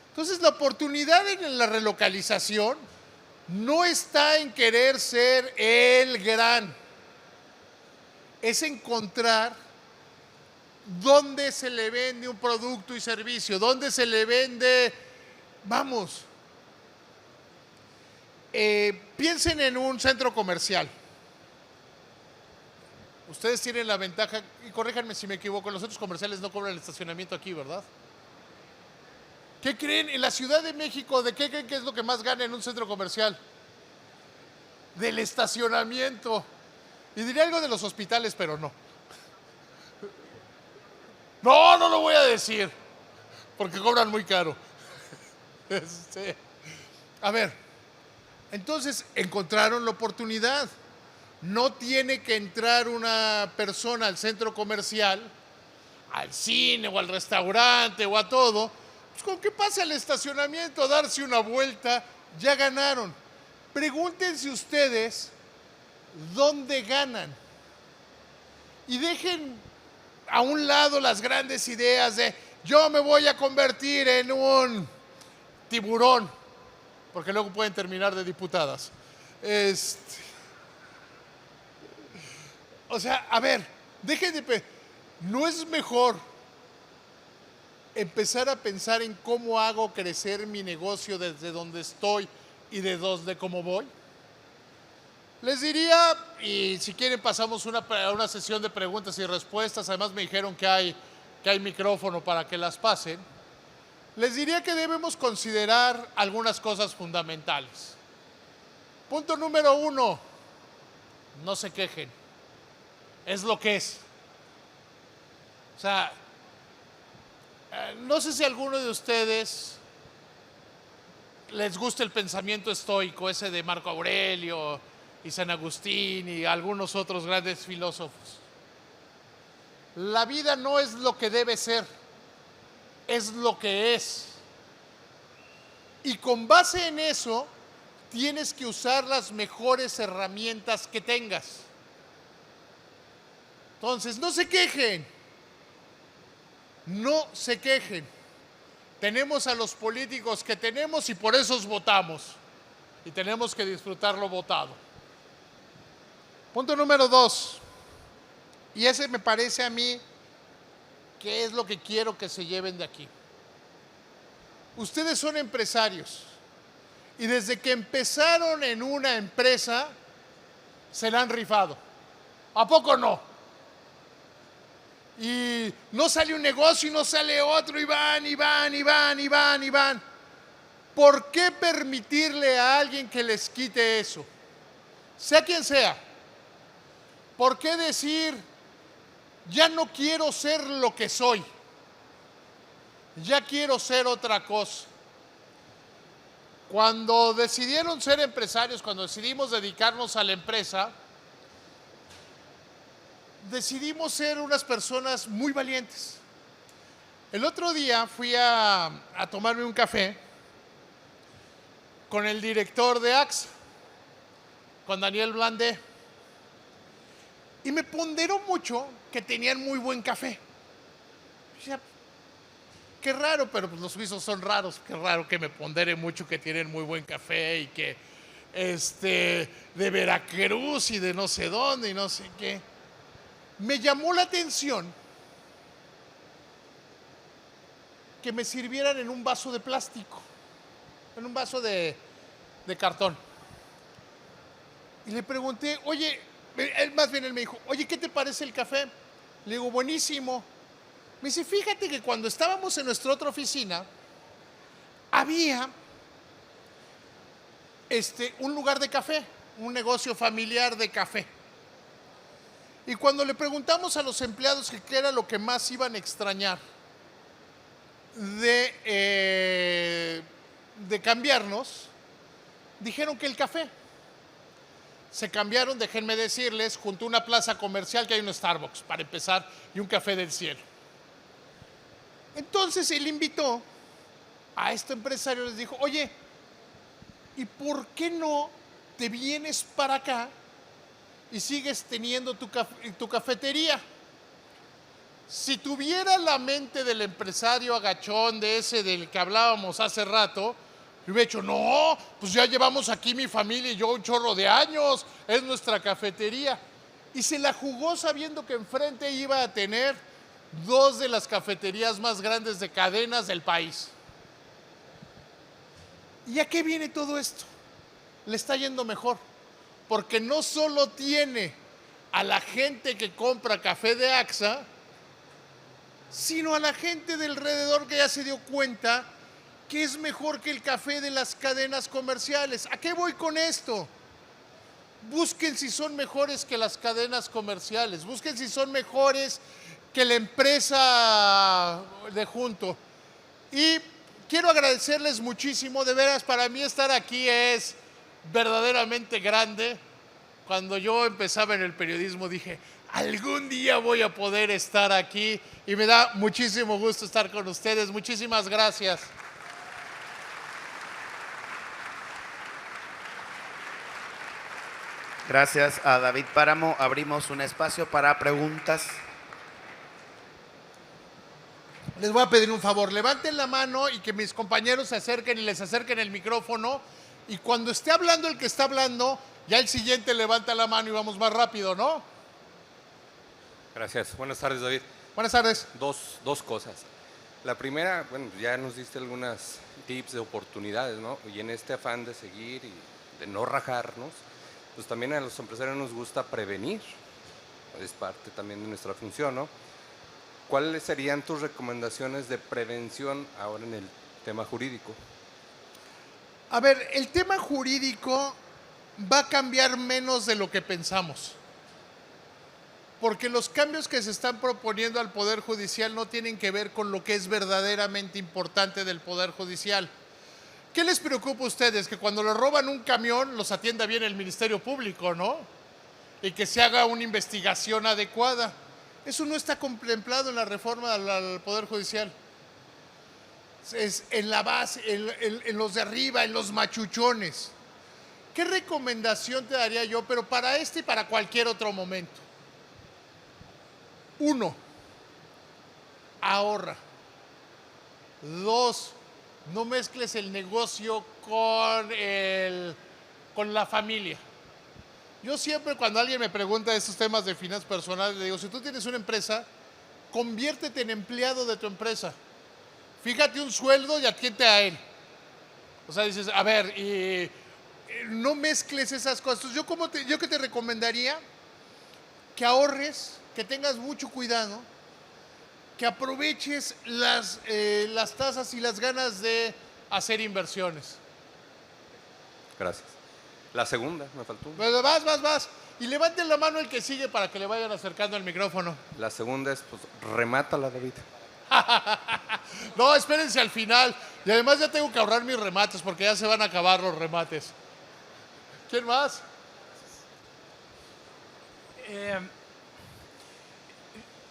Entonces la oportunidad en la relocalización no está en querer ser el gran, es encontrar dónde se le vende un producto y servicio, dónde se le vende, vamos, piensen en un centro comercial. Ustedes tienen la ventaja, y corríjanme si me equivoco, los centros comerciales no cobran el estacionamiento aquí, ¿verdad? ¿Qué creen? En la Ciudad de México, ¿de qué creen que es lo que más gana en un centro comercial? Del estacionamiento. Y diría algo de los hospitales, pero no. No lo voy a decir, porque cobran muy caro. A ver, entonces encontraron la oportunidad. No tiene que entrar una persona al centro comercial, al cine o al restaurante o a todo. Pues con que pase al estacionamiento a darse una vuelta, ya ganaron. Pregúntense ustedes dónde ganan. Y dejen a un lado las grandes ideas de yo me voy a convertir en un tiburón, porque luego pueden terminar de diputadas. O sea, a ver, ¿no es mejor empezar a pensar en cómo hago crecer mi negocio desde donde estoy y desde cómo voy? Les diría, y si quieren pasamos a una sesión de preguntas y respuestas, además me dijeron que hay micrófono para que las pasen. Les diría que debemos considerar algunas cosas fundamentales. Punto número 1, no se quejen. Es lo que es. O sea, no sé si a alguno de ustedes les gusta el pensamiento estoico, ese de Marco Aurelio y San Agustín y algunos otros grandes filósofos. La vida no es lo que debe ser, es lo que es. Y con base en eso, tienes que usar las mejores herramientas que tengas. Entonces, no se quejen. No se quejen. Tenemos a los políticos que tenemos y por esos votamos. Y tenemos que disfrutar lo votado. Punto número 2. Y ese me parece a mí que es lo que quiero que se lleven de aquí. Ustedes son empresarios. Y desde que empezaron en una empresa, se la han rifado. ¿A poco no? Y no sale un negocio y no sale otro, y van. ¿Por qué permitirle a alguien que les quite eso? Sea quien sea. ¿Por qué decir, ya no quiero ser lo que soy? Ya quiero ser otra cosa. Cuando decidieron ser empresarios, cuando decidimos dedicarnos a la empresa, decidimos ser unas personas muy valientes. El otro día fui a tomarme un café con el director de AXA, con Daniel Blandé, y me ponderó mucho que tenían muy buen café. Decía, qué raro, pero pues los suizos son raros, qué raro que me pondere mucho que tienen muy buen café y que de Veracruz y de no sé dónde y no sé qué. Me llamó la atención que me sirvieran en un vaso de plástico, en un vaso de cartón. Y le pregunté, oye, más bien él me dijo, oye, ¿qué te parece el café? Le digo, buenísimo. Me dice, fíjate que cuando estábamos en nuestra otra oficina, había un lugar de café, un negocio familiar de café. Y cuando le preguntamos a los empleados qué era lo que más iban a extrañar de cambiarnos, dijeron que el café. Se cambiaron, déjenme decirles, junto a una plaza comercial que hay un Starbucks, para empezar, y un café del cielo. Entonces él invitó a este empresario, les dijo, oye, ¿y por qué no te vienes para acá y sigues teniendo tu cafetería? Si tuviera la mente del empresario agachón, de ese del que hablábamos hace rato, Y me he dicho, no, pues ya llevamos aquí mi familia y yo un chorro de años, es nuestra cafetería. Y se la jugó sabiendo que enfrente iba a tener dos de las cafeterías más grandes de cadenas del país. ¿Y a qué viene todo esto? Le está yendo mejor, porque no solo tiene a la gente que compra café de AXA, sino a la gente de alrededor que ya se dio cuenta que es mejor que el café de las cadenas comerciales. ¿A qué voy con esto? Busquen si son mejores que las cadenas comerciales, busquen si son mejores que la empresa de junto. Y quiero agradecerles muchísimo, de veras, para mí estar aquí es verdaderamente grande. Cuando yo empezaba en el periodismo dije, algún día voy a poder estar aquí y me da muchísimo gusto estar con ustedes. Muchísimas gracias. Gracias a David Páramo. Abrimos un espacio para preguntas. Les voy a pedir un favor, levanten la mano y que mis compañeros se acerquen y les acerquen el micrófono. Y cuando esté hablando el que está hablando, ya el siguiente levanta la mano y vamos más rápido, ¿no? Gracias. Buenas tardes, David. Buenas tardes. Dos cosas. La primera, bueno, ya nos diste algunas tips de oportunidades, ¿no? Y en este afán de seguir y de no rajarnos, pues también a los empresarios nos gusta prevenir. Es parte también de nuestra función, ¿no? ¿Cuáles serían tus recomendaciones de prevención ahora en el tema jurídico? A ver, el tema jurídico va a cambiar menos de lo que pensamos. Porque los cambios que se están proponiendo al Poder Judicial no tienen que ver con lo que es verdaderamente importante del Poder Judicial. ¿Qué les preocupa a ustedes? Que cuando le roban un camión los atienda bien el Ministerio Público, ¿no? Y que se haga una investigación adecuada. Eso no está contemplado en la reforma al Poder Judicial. Es en la base, en los de arriba, en los machuchones. ¿Qué recomendación te daría yo, pero para este y para cualquier otro momento? 1, ahorra. 2, no mezcles el negocio con la familia. Yo siempre cuando alguien me pregunta de estos temas de finanzas personales, le digo, si tú tienes una empresa, conviértete en empleado de tu empresa. Fíjate un sueldo y atiende a él. O sea, dices, a ver, no mezcles esas cosas. Yo que te recomendaría que ahorres, que tengas mucho cuidado, que aproveches las tasas y las ganas de hacer inversiones. Gracias. La segunda, me faltó. Pero vas. Y levanten la mano el que sigue para que le vayan acercando el micrófono. La segunda es, pues, remátala, David. No, espérense al final. Y además ya tengo que ahorrar mis remates porque ya se van a acabar los remates. ¿Quién más?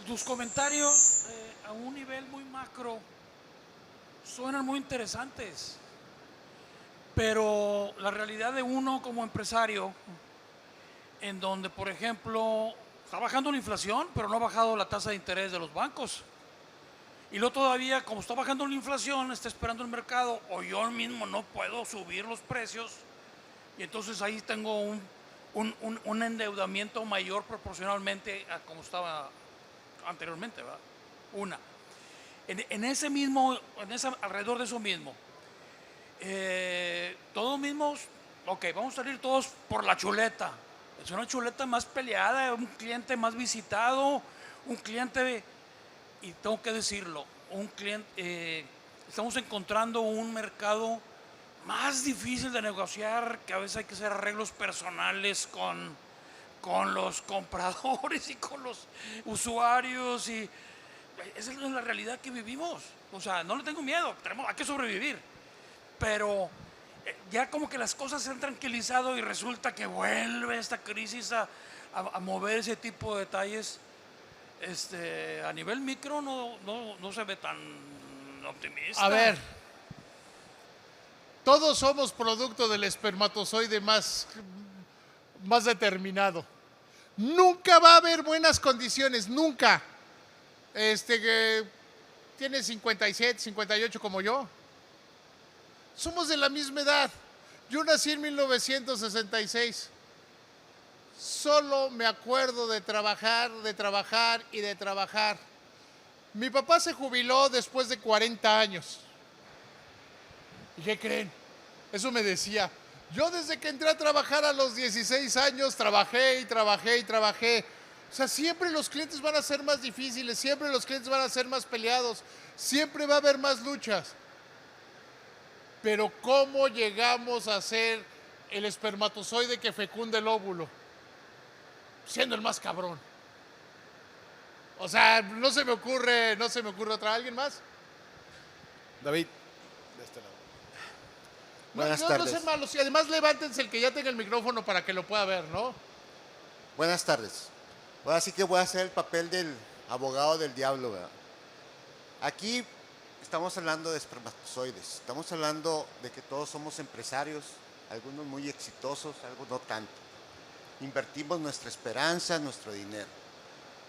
Tus comentarios a un nivel muy macro suenan muy interesantes, pero la realidad de uno como empresario, en donde, por ejemplo, está bajando la inflación, pero no ha bajado la tasa de interés de los bancos. Y luego todavía, como está bajando la inflación, está esperando el mercado, o yo mismo no puedo subir los precios, y entonces ahí tengo un endeudamiento mayor proporcionalmente a como estaba anteriormente, ¿verdad? Alrededor de eso mismo, todos mismos, ok, vamos a salir todos por la chuleta. Es una chuleta más peleada, un cliente más visitado, un cliente, y tengo que decirlo, estamos encontrando un mercado más difícil de negociar, que a veces hay que hacer arreglos personales con los compradores y con los usuarios, y esa es la realidad que vivimos. O sea, no le tengo miedo, hay que sobrevivir, pero ya como que las cosas se han tranquilizado y resulta que vuelve esta crisis a mover ese tipo de detalles. A nivel micro no se ve tan optimista. A ver, todos somos producto del espermatozoide más determinado. Nunca va a haber buenas condiciones, nunca. Que tiene 57, 58 como yo. somos de la misma edad. Yo nací en 1966. Solo me acuerdo de trabajar y de trabajar. Mi papá se jubiló después de 40 años. ¿Y qué creen? Eso me decía. Yo desde que entré a trabajar a los 16 años, trabajé y trabajé y trabajé. O sea, siempre los clientes van a ser más difíciles, siempre los clientes van a ser más peleados, siempre va a haber más luchas. Pero ¿cómo llegamos a ser el espermatozoide que fecunda el óvulo? Siendo el más cabrón. O sea, no se me ocurre otra. ¿Alguien más? David, de este lado. Buenas tardes. No sean malos. Y además levántense el que ya tenga el micrófono para que lo pueda ver, ¿no? Buenas tardes. Ahora sí que voy a hacer el papel del abogado del diablo, ¿verdad? Aquí estamos hablando de espermatozoides. Estamos hablando de que todos somos empresarios, algunos muy exitosos, algunos no tanto. Invertimos nuestra esperanza, nuestro dinero.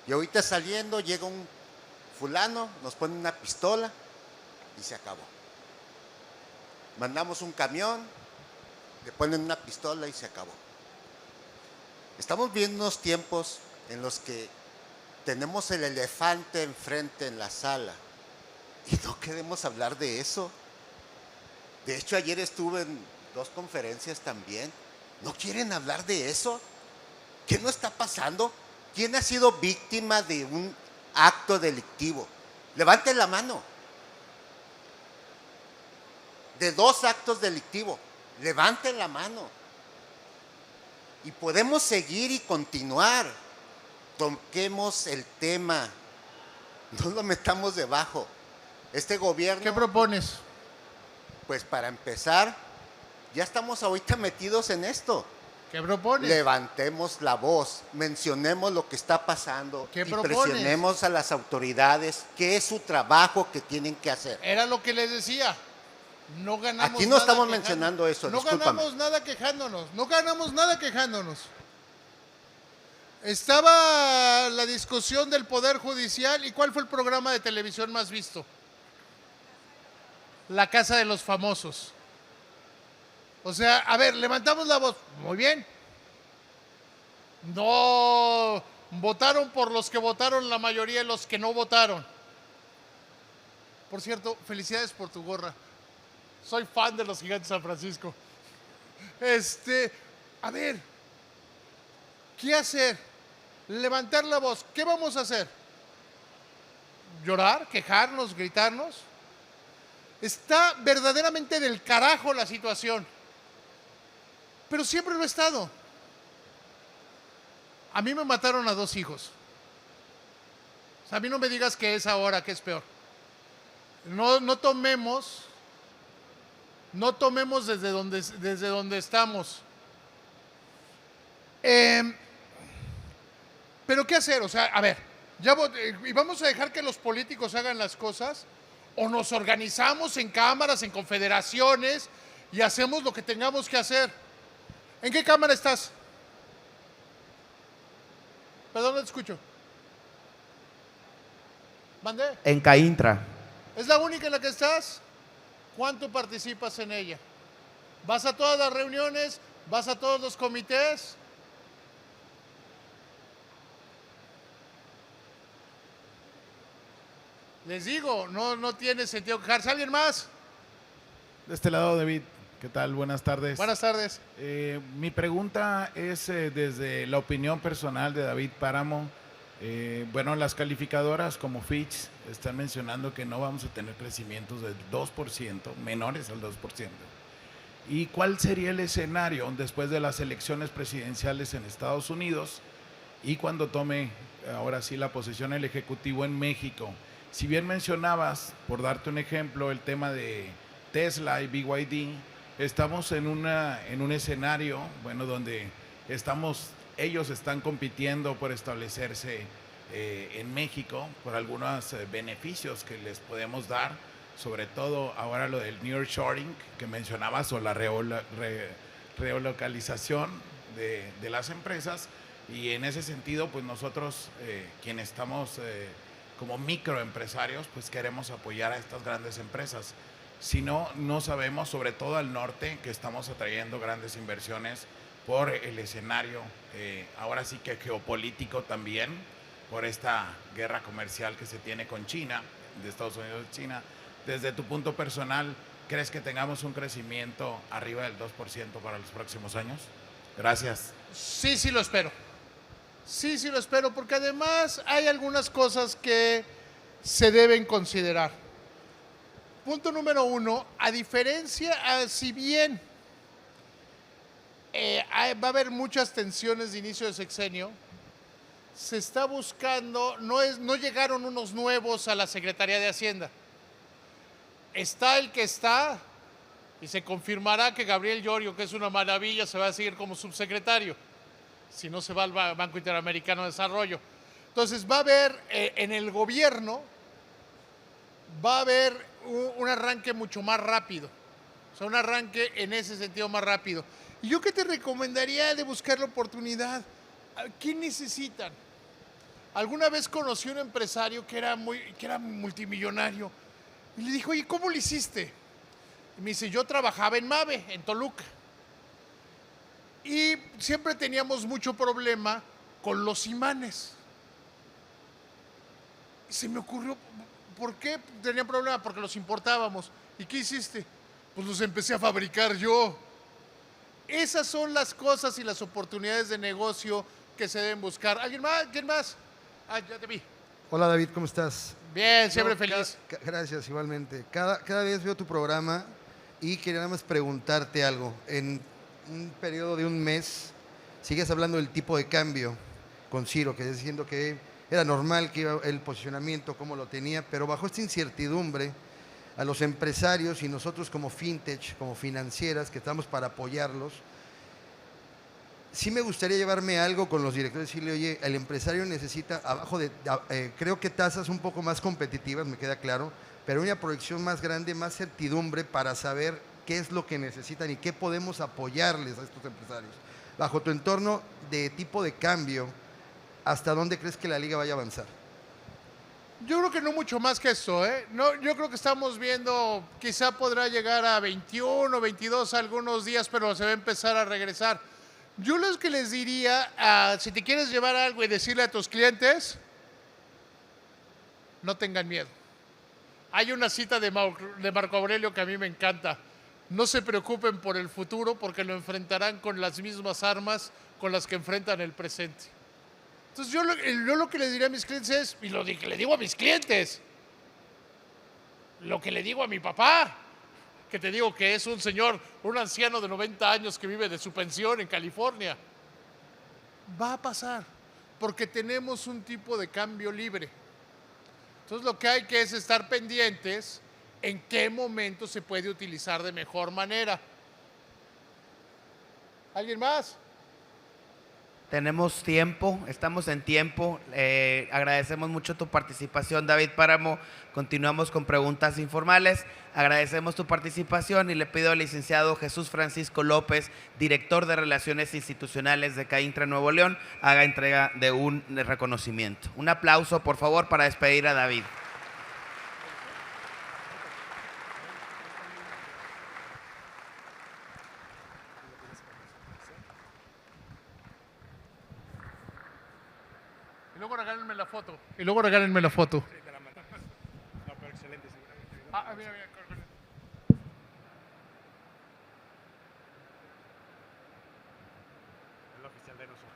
Y ahorita saliendo llega un fulano, nos pone una pistola y se acabó. Mandamos un camión, le ponen una pistola y se acabó. Estamos viendo unos tiempos en los que tenemos el elefante enfrente en la sala y no queremos hablar de eso. De hecho, ayer estuve en 2 conferencias también. ¿No quieren hablar de eso? ¿Qué no está pasando? ¿Quién ha sido víctima de un acto delictivo? Levanten la mano. De 2 actos delictivos, levanten la mano. Y podemos seguir y continuar. Toquemos el tema. No lo metamos debajo. Este gobierno... ¿Qué propones? Pues para empezar, ya estamos ahorita metidos en esto. ¿Qué propones? Levantemos la voz, mencionemos lo que está pasando ¿Qué y propones? presionemos a las autoridades que es su trabajo que tienen que hacer. Era lo que les decía. No ganamos Aquí no nada estamos mencionando eso, no discúlpame. ganamos nada quejándonos. No ganamos nada quejándonos. Estaba la discusión del Poder Judicial. ¿Y cuál fue el programa de televisión más visto? La Casa de los Famosos. O sea, a ver, levantamos la voz. Muy bien. No votaron por los que votaron la mayoría de los que no votaron. Por cierto, felicidades por tu gorra. Soy fan de los Gigantes de San Francisco. A ver, ¿qué hacer? Levantar la voz. ¿Qué vamos a hacer? ¿Llorar? ¿Quejarnos? ¿Gritarnos? Está verdaderamente del carajo la situación. Pero siempre lo ha estado. A mí me mataron a 2 hijos. O sea, a mí no me digas que es ahora, que es peor. No tomemos desde donde estamos. Pero ¿qué hacer? O sea, a ver, ¿y vamos a dejar que los políticos hagan las cosas? ¿O nos organizamos en cámaras, en confederaciones y hacemos lo que tengamos que hacer? ¿En qué cámara estás? Perdón, no te escucho. ¿Mandé? En CAINTRA. ¿Es la única en la que estás? ¿Cuánto participas en ella? ¿Vas a todas las reuniones? ¿Vas a todos los comités? Les digo, no tiene sentido quejarse. ¿Alguien más? De este lado, David. ¿Qué tal? Buenas tardes. Buenas tardes. Mi pregunta es desde la opinión personal de David Páramo. Bueno, las calificadoras como Fitch están mencionando que no vamos a tener crecimientos del 2%, menores al 2%. ¿Y cuál sería el escenario después de las elecciones presidenciales en Estados Unidos y cuando tome ahora sí la posesión el Ejecutivo en México? Si bien mencionabas, por darte un ejemplo, el tema de Tesla y BYD, estamos en un escenario, bueno, donde ellos están compitiendo por establecerse en México, por algunos beneficios que les podemos dar, sobre todo ahora lo del nearshoring que mencionabas o la relocalización de las empresas, y en ese sentido, pues nosotros quienes estamos como microempresarios, pues queremos apoyar a estas grandes empresas. Si no, no sabemos, sobre todo al norte, que estamos atrayendo grandes inversiones por el escenario, ahora sí que geopolítico también, por esta guerra comercial que se tiene con China, de Estados Unidos y China. Desde tu punto personal, ¿crees que tengamos un crecimiento arriba del 2% para los próximos años? Gracias. Sí, sí lo espero. Sí, sí lo espero, porque además hay algunas cosas que se deben considerar. Punto número uno, a diferencia, si bien va a haber muchas tensiones de inicio de sexenio, se está buscando, no llegaron unos nuevos a la Secretaría de Hacienda. Está el que está, y se confirmará que Gabriel Llorio, que es una maravilla, se va a seguir como subsecretario, si no se va al Banco Interamericano de Desarrollo. Entonces va a haber en el gobierno, va a haber un arranque mucho más rápido, o sea, un arranque en ese sentido más rápido. ¿Y yo qué te recomendaría de buscar la oportunidad? ¿Qué necesitan? Alguna vez conocí a un empresario que era multimillonario y le dijo, oye, ¿cómo lo hiciste? Y me dice, yo trabajaba en MAVE, en Toluca, y siempre teníamos mucho problema con los imanes. Y se me ocurrió, ¿por qué tenían problema? Porque los importábamos. ¿Y qué hiciste? Pues los empecé a fabricar yo. Esas son las cosas y las oportunidades de negocio que se deben buscar. ¿Alguien más? ¿Quién más? Ah, ya te vi. Hola David, ¿cómo estás? Bien, siempre feliz. Gracias, igualmente. Cada vez veo tu programa y quería nada más preguntarte algo. En un periodo de un mes, sigues hablando del tipo de cambio con Ciro, que diciendo que era normal que iba el posicionamiento, cómo lo tenía, pero bajo esta incertidumbre, a los empresarios y nosotros como fintech, como financieras, que estamos para apoyarlos, sí me gustaría llevarme algo con los directores y decirle, oye, el empresario necesita, creo que tasas un poco más competitivas, me queda claro, pero una proyección más grande, más certidumbre para saber qué es lo que necesitan y qué podemos apoyarles a estos empresarios. Bajo tu entorno de tipo de cambio, ¿hasta dónde crees que la liga vaya a avanzar? Yo creo que no mucho más que eso, ¿eh? No, yo creo que estamos viendo, quizá podrá llegar a 21, 22 algunos días, pero se va a empezar a regresar. Yo lo que les diría, si te quieres llevar algo y decirle a tus clientes, no tengan miedo. Hay una cita de Marco Aurelio que a mí me encanta. No se preocupen por el futuro porque lo enfrentarán con las mismas armas con las que enfrentan el presente. Entonces yo lo que le diría a mis clientes es, y lo que le digo a mis clientes, lo que le digo a mi papá, que te digo que es un señor, un anciano de 90 años que vive de su pensión en California, va a pasar, porque tenemos un tipo de cambio libre. Entonces lo que hay que es estar pendientes en qué momento se puede utilizar de mejor manera. ¿Alguien más? Tenemos tiempo, estamos en tiempo. Agradecemos mucho tu participación, David Páramo. Continuamos con preguntas informales. Agradecemos tu participación y le pido al licenciado Jesús Francisco López, director de Relaciones Institucionales de CAINTRA Nuevo León, haga entrega de un reconocimiento. Un aplauso, por favor, para despedir a David. Y luego regálenme la foto. Y luego regálenme la foto. No, pero excelente. Mira. El oficial de nosotros.